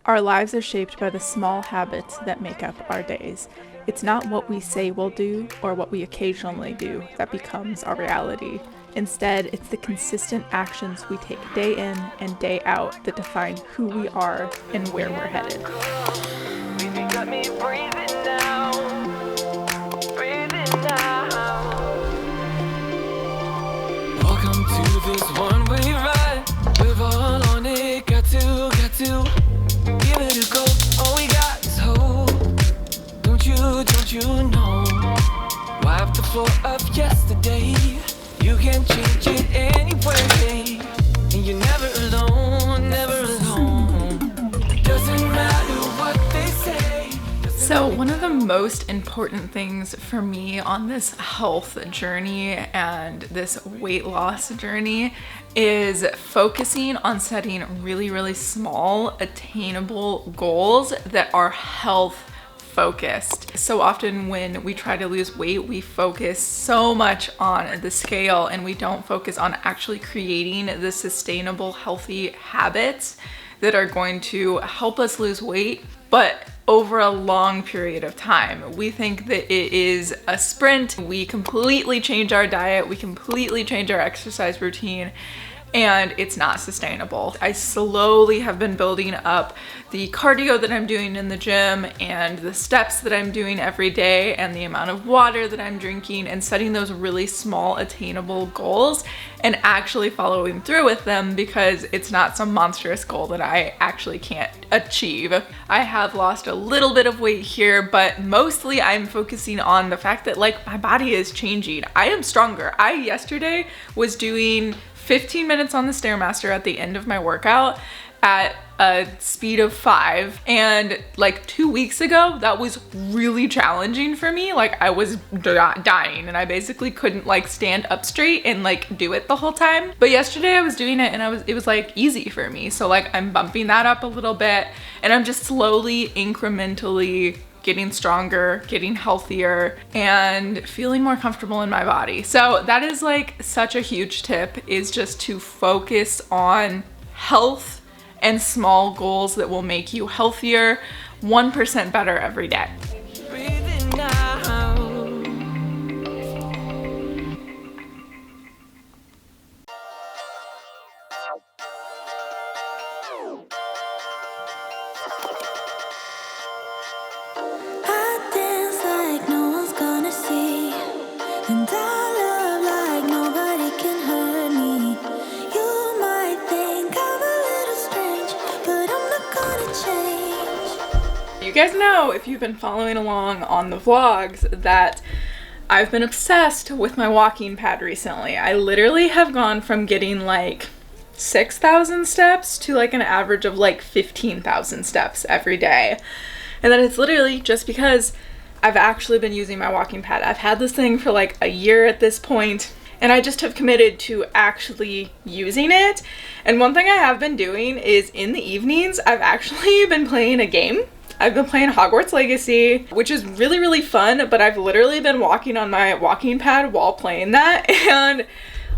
Our lives are shaped by the small habits that make up our days. It's not what we say we'll do or what we occasionally do that becomes our reality. Instead, it's the consistent actions we take day in and day out that define who we are and where we're headed. Welcome to this one-way ride. We're all on it, got to give it a go. All we got is hope. Don't you know? Wipe the floor of yesterday. You can change it anyway. And you're never alone, never alone. Doesn't matter what they say. So one of the most important things for me on this health journey and this weight loss journey is focusing on setting really, really small, attainable goals that are health focused. So often when we try to lose weight, we focus so much on the scale and we don't focus on actually creating the sustainable, healthy habits that are going to help us lose weight, but over a long period of time. We think that it is a sprint. We completely change our diet, we completely change our exercise routine, and it's not sustainable. I slowly have been building up the cardio that I'm doing in the gym and the steps that I'm doing every day and the amount of water that I'm drinking and setting those really small attainable goals and actually following through with them, because it's not some monstrous goal that I actually can't achieve. I have lost a little bit of weight here, but mostly I'm focusing on the fact that like my body is changing. I am stronger. I yesterday was doing 15 minutes on the Stairmaster at the end of my workout at a speed of 5, and like 2 weeks ago that was really challenging for me. Like I was dying and I basically couldn't like stand up straight and like do it the whole time. But yesterday I was doing it and it was like easy for me. So like I'm bumping that up a little bit and I'm just slowly, incrementally getting stronger, getting healthier, and feeling more comfortable in my body. So that is like such a huge tip, is just to focus on health and small goals that will make you healthier, 1% better every day. Breathing out. I dance like no one's gonna see, and I love like nobody can hurt me. You might think I'm a little strange, but I'm not gonna change. You guys know, if you've been following along on the vlogs, that I've been obsessed with my walking pad recently. I literally have gone from getting like 6,000 steps to like an average of like 15,000 steps every day. And then it's literally just because I've actually been using my walking pad. I've had this thing for like a year at this point, and I just have committed to actually using it. And one thing I have been doing is in the evenings, I've actually been playing a game. I've been playing Hogwarts Legacy, which is really, really fun, but I've literally been walking on my walking pad while playing that, and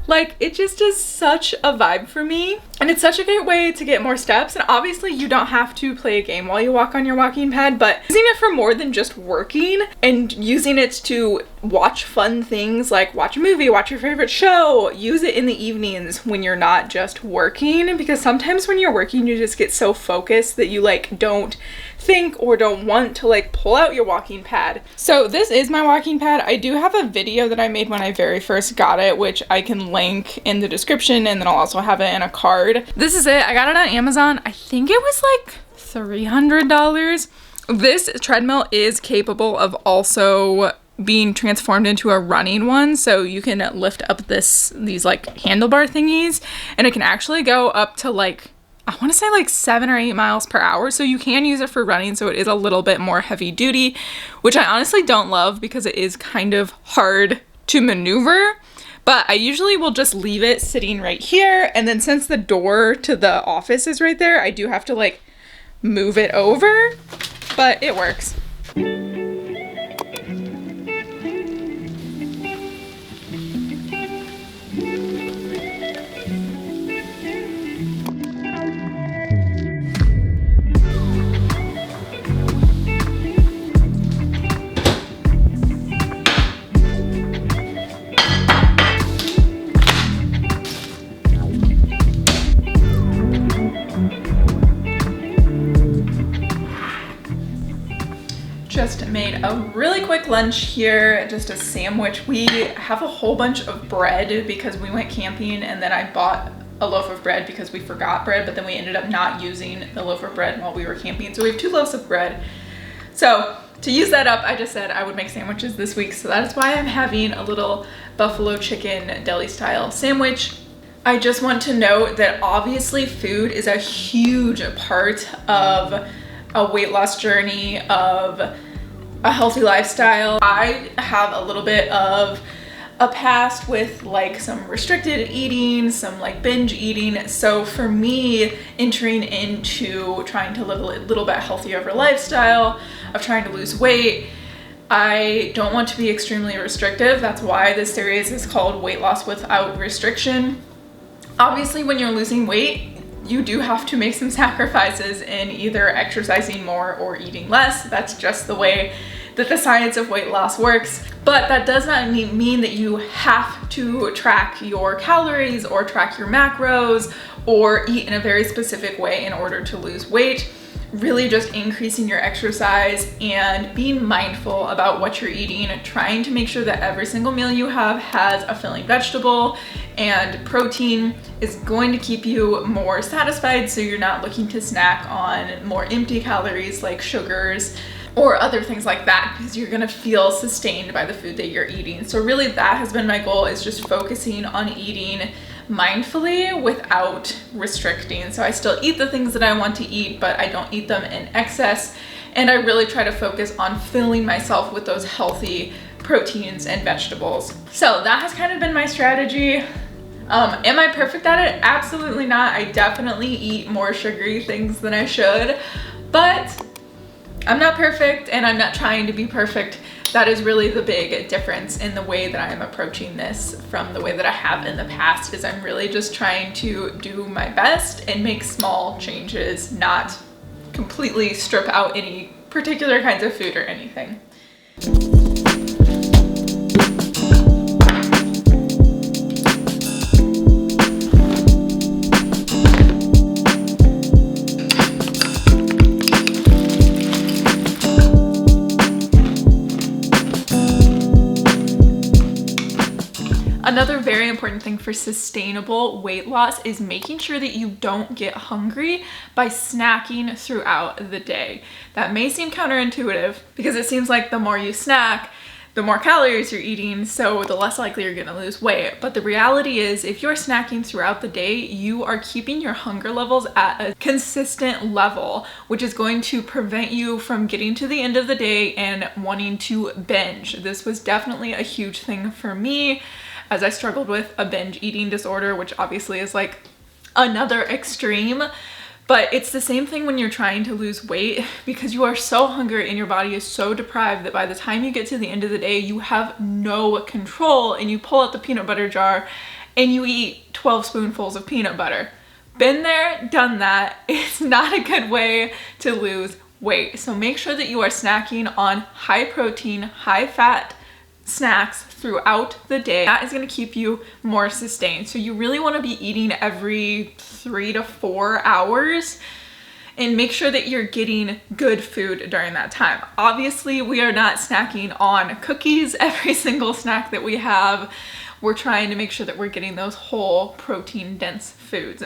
like it just is such a vibe for me, and it's such a great way to get more steps. And obviously you don't have to play a game while you walk on your walking pad, but using it for more than just working and using it to watch fun things like watch a movie, watch your favorite show, use it in the evenings when you're not just working, because sometimes when you're working you just get so focused that you like don't think or don't want to like pull out your walking pad. So this is my walking pad. I do have a video that I made when I very first got it, which I can link in the description, and then I'll also have it in a card. This is it. I got it on Amazon. I think it was like $300. This treadmill is capable of also being transformed into a running one, so you can lift up these like handlebar thingies, and it can actually go up to like, I want to say like 7 or 8 miles per hour. So you can use it for running. So it is a little bit more heavy duty, which I honestly don't love because it is kind of hard to maneuver. But I usually will just leave it sitting right here. And then since the door to the office is right there, I do have to like move it over, but it works. just made a really quick lunch here, just a sandwich. We have a whole bunch of bread because we went camping, and then I bought a loaf of bread because we forgot bread, but then we ended up not using the loaf of bread while we were camping. So we have 2 loaves of bread. So to use that up, I just said I would make sandwiches this week. So that's why I'm having a little buffalo chicken deli style sandwich. I just want to note that obviously food is a huge part of a weight loss journey, of a healthy lifestyle. I have a little bit of a past with like some restricted eating, some like binge eating. So for me, entering into trying to live a little bit healthier of a lifestyle, of trying to lose weight, I don't want to be extremely restrictive. That's why this series is called Weight Loss Without Restriction. Obviously, when you're losing weight, you do have to make some sacrifices in either exercising more or eating less. That's just the way that the science of weight loss works. But that does not mean that you have to track your calories or track your macros or eat in a very specific way in order to lose weight. Really just increasing your exercise and being mindful about what you're eating, and trying to make sure that every single meal you have has a filling vegetable and protein is going to keep you more satisfied, so you're not looking to snack on more empty calories like sugars or other things like that, because you're gonna feel sustained by the food that you're eating. So really that has been my goal, is just focusing on eating mindfully without restricting. So I still eat the things that I want to eat, but I don't eat them in excess. And I really try to focus on filling myself with those healthy proteins and vegetables. So that has kind of been my strategy. Am I perfect at it? Absolutely not. I definitely eat more sugary things than I should, but I'm not perfect, and I'm not trying to be perfect. That is really the big difference in the way that I am approaching this from the way that I have in the past, is I'm really just trying to do my best and make small changes, not completely strip out any particular kinds of food or anything. Another very important thing for sustainable weight loss is making sure that you don't get hungry by snacking throughout the day. That may seem counterintuitive, because it seems like the more you snack, the more calories you're eating, so the less likely you're gonna lose weight. But the reality is, if you're snacking throughout the day, you are keeping your hunger levels at a consistent level, which is going to prevent you from getting to the end of the day and wanting to binge. This was definitely a huge thing for me, as I struggled with a binge eating disorder, which obviously is like another extreme. But it's the same thing when you're trying to lose weight, because you are so hungry and your body is so deprived that by the time you get to the end of the day, you have no control, and you pull out the peanut butter jar and you eat 12 spoonfuls of peanut butter. Been there, done that. It's not a good way to lose weight. So make sure that you are snacking on high protein, high fat snacks throughout the day. That is going to keep you more sustained. So you really want to be eating every 3 to 4 hours, and make sure that you're getting good food during that time. Obviously, we are not snacking on cookies every single snack that we have. We're trying to make sure that we're getting those whole protein dense foods.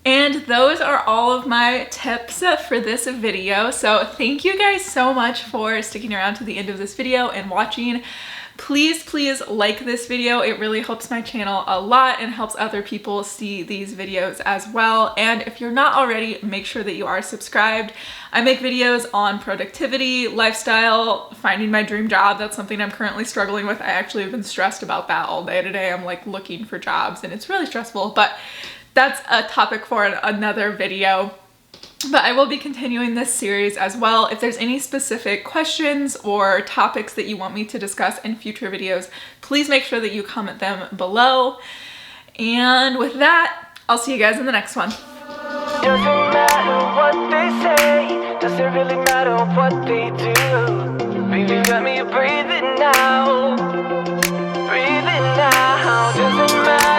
And those are all of my tips for this video. So thank you guys so much for sticking around to the end of this video and watching. Please like this video. It really helps my channel a lot and helps other people see these videos as well. And if you're not already, make sure that you are subscribed. I make videos on productivity, lifestyle, finding my dream job. That's something I'm currently struggling with. I actually have been stressed about that all day today. I'm like looking for jobs and it's really stressful, but that's a topic for another video. But I will be continuing this series as well. If there's any specific questions or topics that you want me to discuss in future videos, please make sure that you comment them below. And with that, I'll see you guys in the next one. Doesn't matter what they say, doesn't really matter what they do. Baby, got me breathing now.